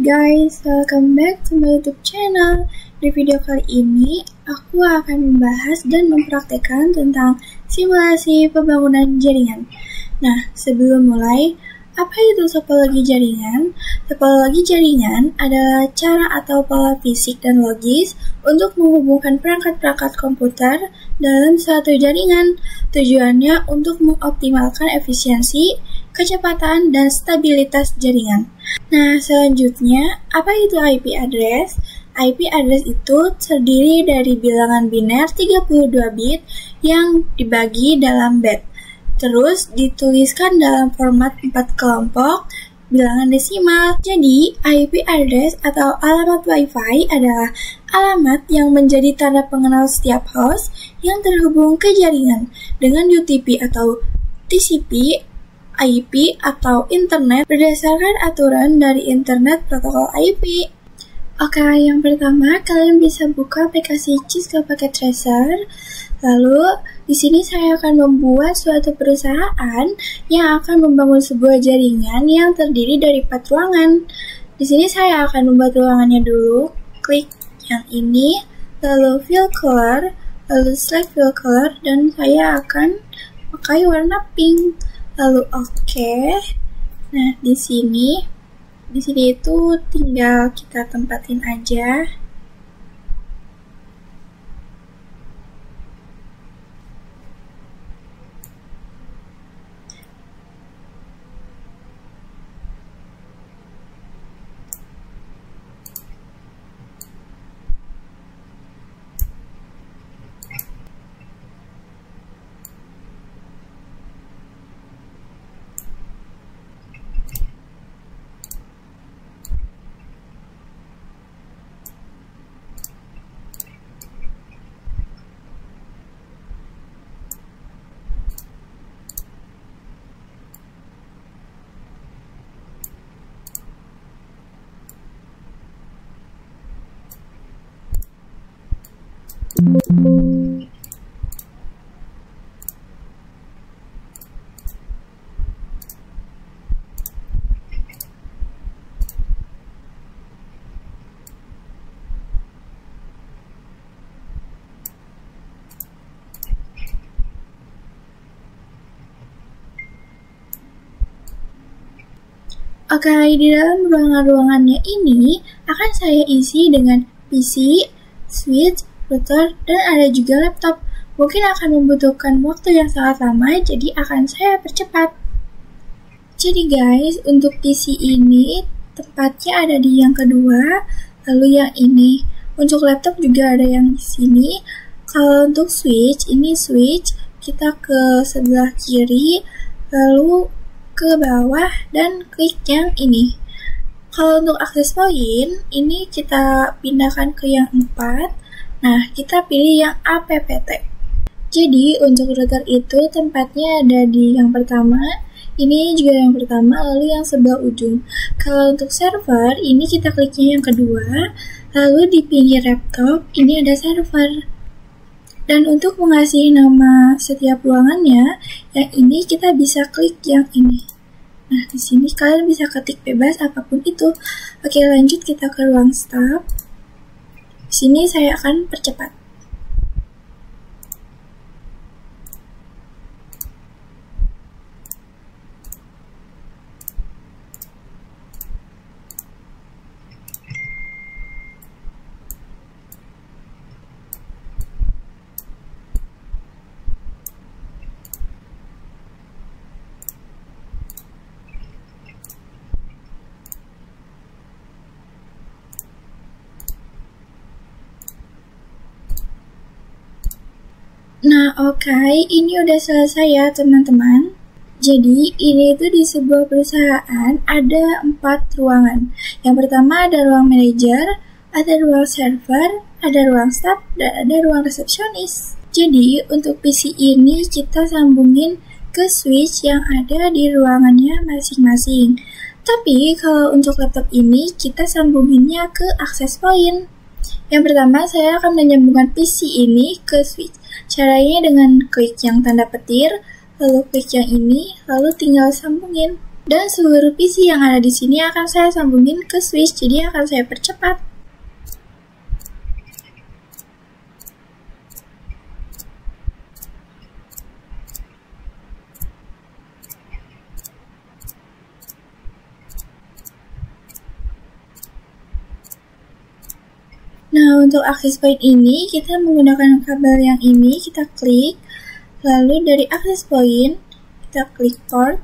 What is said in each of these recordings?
guys, welcome back to my YouTube channel. Di video kali ini, aku akan membahas dan mempraktekkan tentang simulasi pembangunan jaringan. Nah, sebelum mulai, apa itu topologi jaringan? Topologi jaringan adalah cara atau pola fisik dan logis untuk menghubungkan perangkat-perangkat komputer dalam suatu jaringan. Tujuannya untuk mengoptimalkan efisiensi, kecepatan, dan stabilitas jaringan. Nah, selanjutnya, apa itu IP address? IP address itu terdiri dari bilangan biner 32 bit yang dibagi dalam byte. Terus dituliskan dalam format 4 kelompok bilangan desimal. Jadi, IP address atau alamat Wi-Fi adalah alamat yang menjadi tanda pengenal setiap host yang terhubung ke jaringan dengan UTP atau TCP, IP atau internet berdasarkan aturan dari internet protokol IP. Oke, yang pertama kalian bisa buka aplikasi Cisco Packet Tracer. Lalu di sini saya akan membuat suatu perusahaan yang akan membangun sebuah jaringan yang terdiri dari 4 ruangan. Di sini saya akan membuat ruangannya dulu. Klik yang ini, lalu fill color, lalu select fill color, dan saya akan pakai warna pink. Lalu oke. Nah, di sini itu tinggal kita tempatin aja. Oke, di dalam ruangan-ruangannya ini akan saya isi dengan PC, switch, router, dan ada juga laptop. Mungkin akan membutuhkan waktu yang sangat lama, jadi akan saya percepat. Jadi guys, untuk PC ini tempatnya ada di yang kedua, lalu yang ini. Untuk laptop juga ada yang di sini. Kalau untuk switch, ini switch, kita ke sebelah kiri, lalu ke bawah dan klik yang ini. Kalau untuk akses point, ini kita pindahkan ke yang 4. Nah, kita pilih yang APPT. Jadi, untuk router itu tempatnya ada di yang pertama, ini juga yang pertama, lalu yang sebelah ujung. Kalau untuk server, ini kita kliknya yang kedua, lalu di pinggir laptop, ini ada server. Dan untuk mengasihi nama setiap ruangannya, yang ini kita bisa klik yang ini. Nah, di sini kalian bisa ketik bebas apapun itu. Oke, lanjut kita ke ruang staf. Di sini saya akan percepat. Nah, oke, ini udah selesai ya teman-teman. Jadi, ini itu di sebuah perusahaan ada 4 ruangan. Yang pertama ada ruang manajer, ada ruang server, ada ruang staff, dan ada ruang resepsionis. Jadi, untuk PC ini kita sambungin ke switch yang ada di ruangannya masing-masing. Tapi, kalau untuk laptop ini kita sambunginnya ke access point. Yang pertama, saya akan menyambungkan PC ini ke switch. Caranya dengan klik yang tanda petir, lalu klik yang ini, lalu tinggal sambungin. Dan seluruh PC yang ada di sini akan saya sambungin ke switch, jadi akan saya percepat. Nah, untuk access point ini, kita menggunakan kabel yang ini, kita klik, lalu dari access point, kita klik port,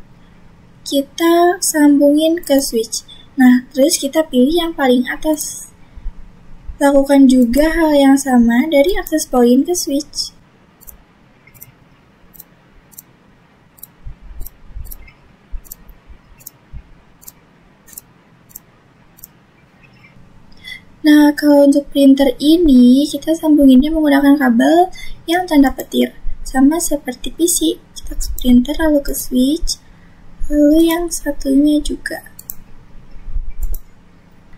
kita sambungin ke switch. Nah, terus kita pilih yang paling atas. Lakukan juga hal yang sama dari access point ke switch. Nah, kalau untuk printer ini, kita sambunginnya menggunakan kabel yang tanda petir. Sama seperti PC, kita ke printer lalu ke switch, lalu yang satunya juga.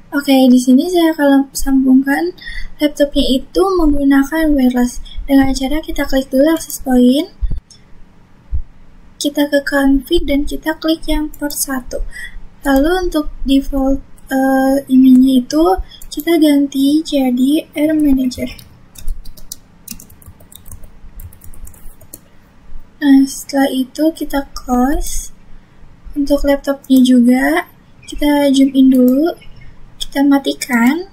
Oke, di sini saya akan sambungkan laptopnya itu menggunakan wireless. Dengan cara kita klik dulu access point, kita ke config dan kita klik yang port 1. Lalu untuk default ininya itu kita ganti jadi Air Manager. Nah, setelah itu kita close. Untuk laptopnya juga kita zoom in dulu, kita matikan,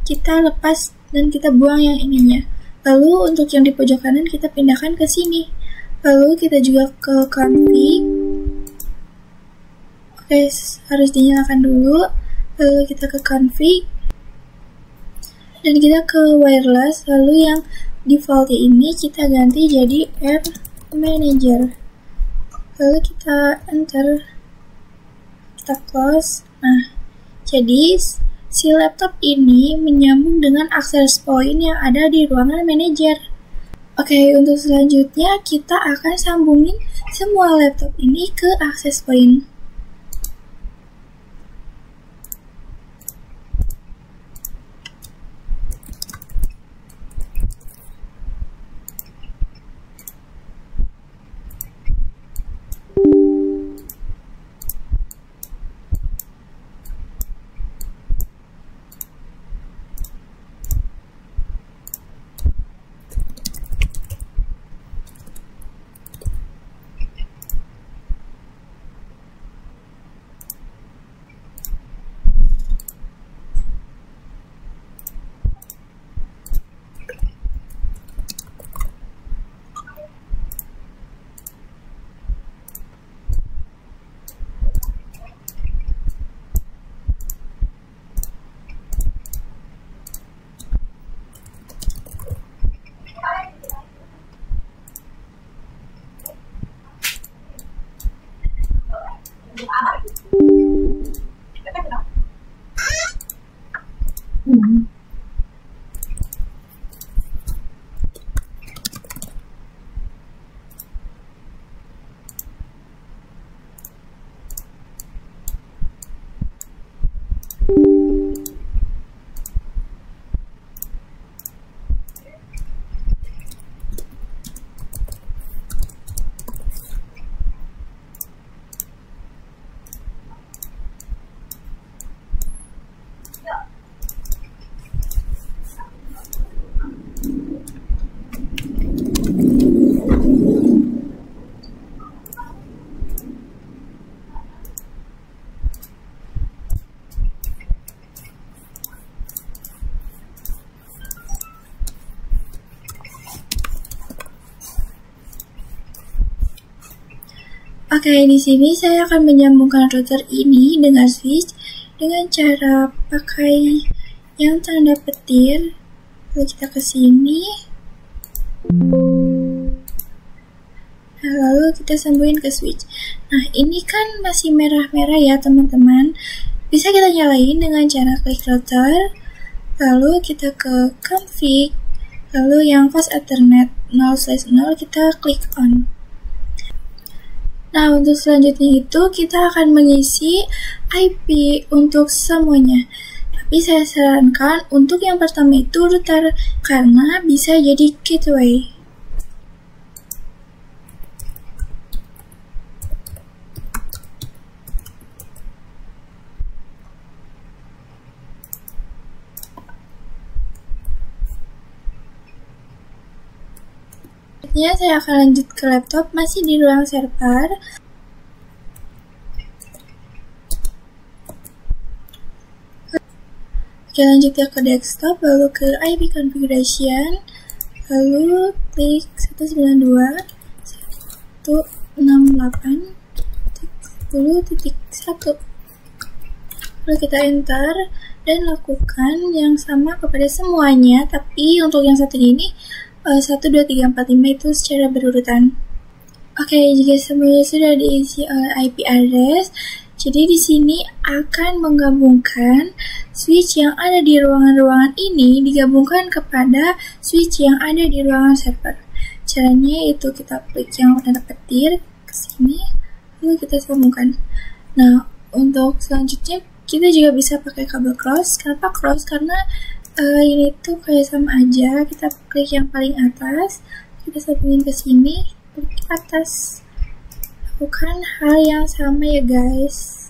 kita lepas dan kita buang yang ininya. Lalu untuk yang di pojok kanan kita pindahkan ke sini. Lalu kita juga ke config. Oke, harus dinyalakan dulu. Lalu kita ke config dan kita ke wireless, lalu yang default ini kita ganti jadi Air Manager, lalu kita enter, kita close. Nah, jadi si laptop ini menyambung dengan access point yang ada di ruangan manager. Oke, untuk selanjutnya kita akan sambungin semua laptop ini ke access point. Oke, di sini saya akan menyambungkan router ini dengan switch dengan cara pakai yang tanda petir. Lalu kita ke sini. Nah, lalu kita sambungin ke switch. Nah, ini kan masih merah-merah ya, teman-teman. Bisa kita nyalain dengan cara klik router, lalu kita ke config, lalu yang fast ethernet 0/0 kita klik on. Nah, untuk selanjutnya itu kita akan mengisi IP untuk semuanya. Tapi saya sarankan untuk yang pertama itu router karena bisa jadi gateway. Selanjutnya saya akan lanjut ke laptop, masih di ruang server. Oke, lanjut ya ke desktop, lalu ke IP configuration, lalu klik 192.168.10.1. Lalu kita enter dan lakukan yang sama kepada semuanya, tapi untuk yang satu ini 1, 2, 3, 4, 5 itu secara berurutan. Oke, jika semuanya sudah diisi oleh IP address, jadi di sini akan menggabungkan switch yang ada di ruangan-ruangan ini digabungkan kepada switch yang ada di ruangan server. Caranya itu kita klik yang tanda petir ke sini, lalu kita sambungkan. Nah, untuk selanjutnya kita juga bisa pakai kabel cross. Kenapa cross? Karena ini tuh kayak sama aja. Kita klik yang paling atas, kita sambungin ke sini, klik ke atas. Lakukan hal yang sama ya guys.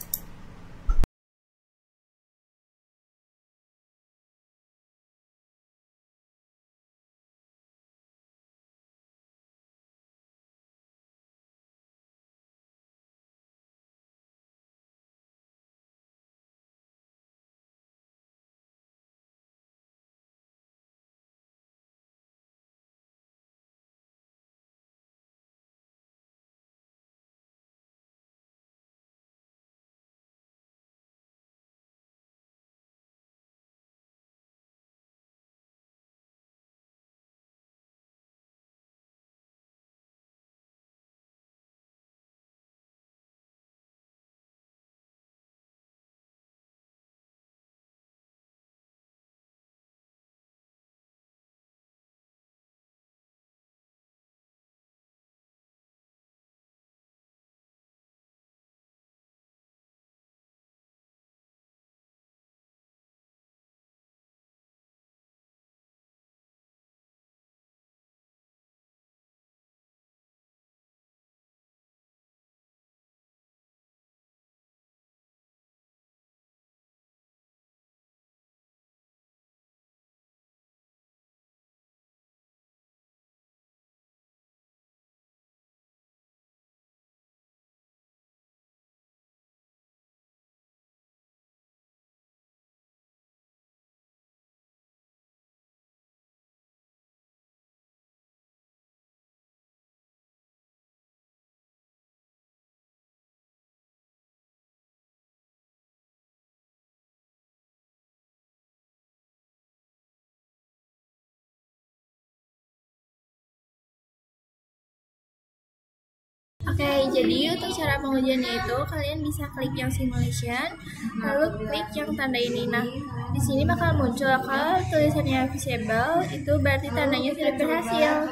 Oke, jadi untuk cara pengujiannya itu kalian bisa klik yang simulation, lalu klik yang tanda ini. Nah, di sini bakal muncul kalau tulisannya visible, itu berarti tandanya sudah berhasil.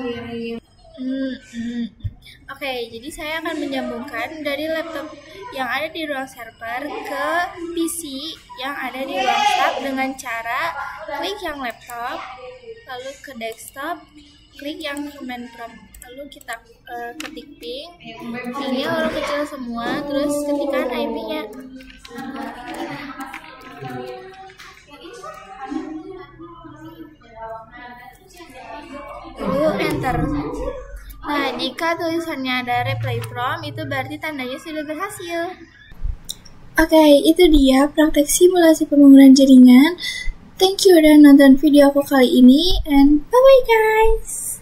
Oke, jadi saya akan menyambungkan dari laptop yang ada di ruang server ke PC yang ada di ruang staff dengan cara klik yang laptop, lalu ke desktop, klik yang command prompt, lalu kita ketik pingnya huruf kecil semua, terus ketikkan IP-nya. Lalu enter. Nah, jika tulisannya ada reply from, itu berarti tandanya sudah berhasil. Oke, itu dia praktek simulasi pembangunan jaringan. Thank you udah nonton video aku kali ini, and bye-bye guys!